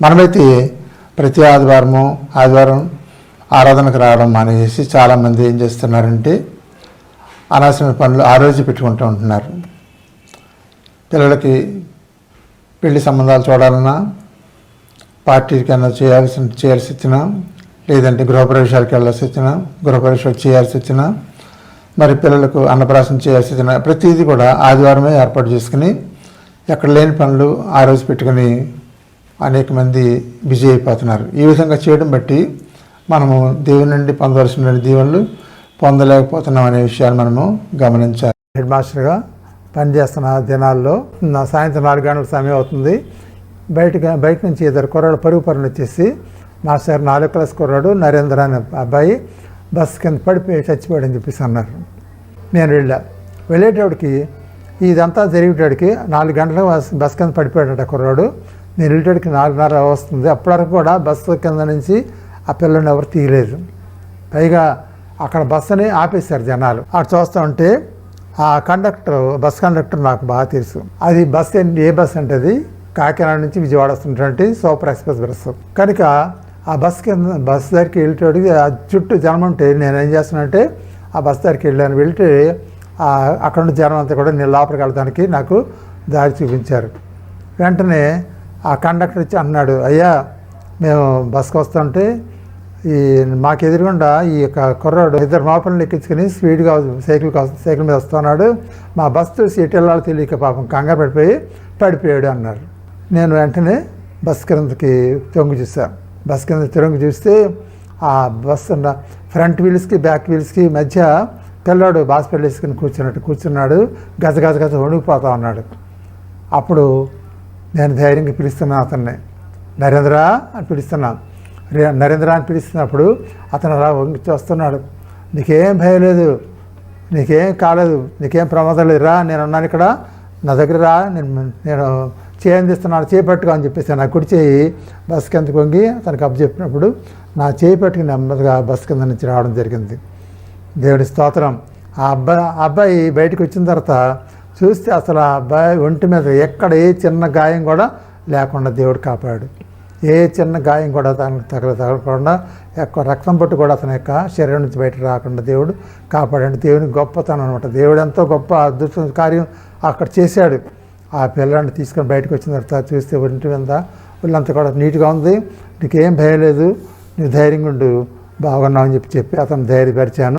మనమైతే ప్రతి ఆదివారం ఆరాధనకు రావడం మానేసి చాలామంది ఏం చేస్తున్నారంటే అనవసరమైన పనులు ఆ రోజు పెట్టుకుంటూ ఉంటున్నారు. పిల్లలకి పెళ్లి సంబంధాలు చూడాలన్నా, పార్టీకైనా చేయాల్సి వచ్చినా, లేదంటే గృహప్రవేశాలకు వెళ్ళాల్సి వచ్చినా, గృహప్రవేశాలు చేయాల్సి వచ్చినా, మరి పిల్లలకు అన్నప్రాసన చేయాల్సి వచ్చినా ప్రతిదీ కూడా ఆదివారమే ఏర్పాటు చేసుకుని ఎక్కడ లేని పనులు ఆ రోజు పెట్టుకుని అనేక మంది బిజీ అయిపోతున్నారు. ఈ విధంగా చేయడం బట్టి మనము దేవుని నుండి పొందవలసిన దీవెనలు పొందలేకపోతున్నాం అనే విషయాన్ని మనము గమనించాలి. హెడ్ మాస్టర్గా పనిచేస్తున్న దినాల్లో సాయంత్రం 4 గంటల సమయం అవుతుంది. బయట నుంచి ఇద్దరు కుర్రాడు పరుగుపరులు వచ్చేసి మాస్టర్ 4వ క్లాస్ కుర్రాడు నరేంద్ర అనే అబ్బాయి బస్సు కింద పడిపోయి చచ్చిపోయాడని చెప్పేసి అన్నారు. నేను వెళ్ళేటప్పటికి ఇదంతా జరిగేటడికి 4 గంటలకు బస్సు కింద పడిపోయాడట కుర్రాడు. నేను వెళ్ళేటడికి 4:30 వస్తుంది. అప్పటివరకు కూడా బస్సు కింద నుంచి ఆ పిల్లని ఎవరు తీయలేదు. పైగా అక్కడ బస్సుని ఆపేశారు జనాలు. అక్కడ చూస్తూ ఉంటే ఆ బస్ కండక్టర్ నాకు బాగా తెలుసు. అది బస్సు ఏ బస్సు అంటే అది కాకినాడ నుంచి విజయవాడ వస్తున్నటువంటి సూపర్ ఎక్స్ప్రెస్ బస్సు. కనుక ఆ బస్సు దగ్గరికి వెళ్ళేటోడికి ఆ చుట్టూ జనం ఉంటే నేను ఏం చేస్తానంటే ఆ బస్సు దగ్గరికి వెళ్తే అక్కడ ఉన్న జనం అంతా కూడా నేను లోపలికి వెళ్ళడానికి నాకు దారి చూపించారు. వెంటనే ఆ కండక్టర్ ఇచ్చి అన్నాడు, అయ్యా మేము బస్సుకు వస్తుంటే మాకు ఎదురుగుండా ఈ యొక్క కుర్రాడు 2 మాపలను ఎక్కించుకుని స్పీడ్గా సైకిల్ మీద వస్తున్నాడు. మా బస్సు సీట్ వెళ్ళాలో తెలియక పాపం కంగారు పడిపోయాడు అన్నారు. నేను వెంటనే బస్ కిందకి తొంగి చూసాను. బస్ కింద తిరంగి చూస్తే ఆ బస్సు ఫ్రంట్ వీల్స్కి బ్యాక్ వీల్స్కి మధ్య పిల్లాడు బాస్పెల్ వేసుకుని కూర్చున్నాడు. గజ వణిగిపోతా ఉన్నాడు. అప్పుడు నేను ధైర్యంగా పిలుస్తున్నాను అతన్ని, నరేంద్ర అని పిలుస్తున్నాను. నరేంద్ర అని పిలుస్తున్నప్పుడు అతను అలా వంగి చూస్తున్నాడు. నీకేం భయం లేదు, నీకేం కాలేదు, నీకేం ప్రమాదం లేదు, రా నేను ఉన్నాను ఇక్కడ, నా దగ్గర రా, నేను చేయందిస్తున్నాను, చేపట్టుకో అని చెప్పేసి నా కుడి చేయి బస్ కిందకి వంగి అతనికి అప్పచెప్పినప్పుడు నా చేయి పట్టుకుని నెమ్మదిగా బస్ కింద నుంచి రావడం జరిగింది. దేవుడి స్తోత్రం. ఆ అబ్బాయి బయటకు వచ్చిన తర్వాత చూస్తే అసలు ఆ అబ్బాయి ఒంటి మీద ఎక్కడ ఏ చిన్న గాయం కూడా లేకుండా దేవుడు కాపాడు. ఏ చిన్న గాయం కూడా తగలకుండా రక్తం పట్టు కూడా అతని యొక్క శరీరం నుంచి బయటకు రాకుండా దేవుడు కాపాడండి. దేవుని గొప్పతనం అనమాట. దేవుడు ఎంతో గొప్ప అద్భుత కార్యం అక్కడ చేశాడు. ఆ పిల్లాడిని తీసుకొని బయటకు వచ్చిన తర్వాత చూస్తే ఒంటి మీద వీళ్ళంతా కూడా నీట్గా ఉంది, నీకేం భయం లేదు, నువ్వు ధైర్యంగా ఉండు, బాగున్నావు అని చెప్పి అతను ధైర్యపరిచాను.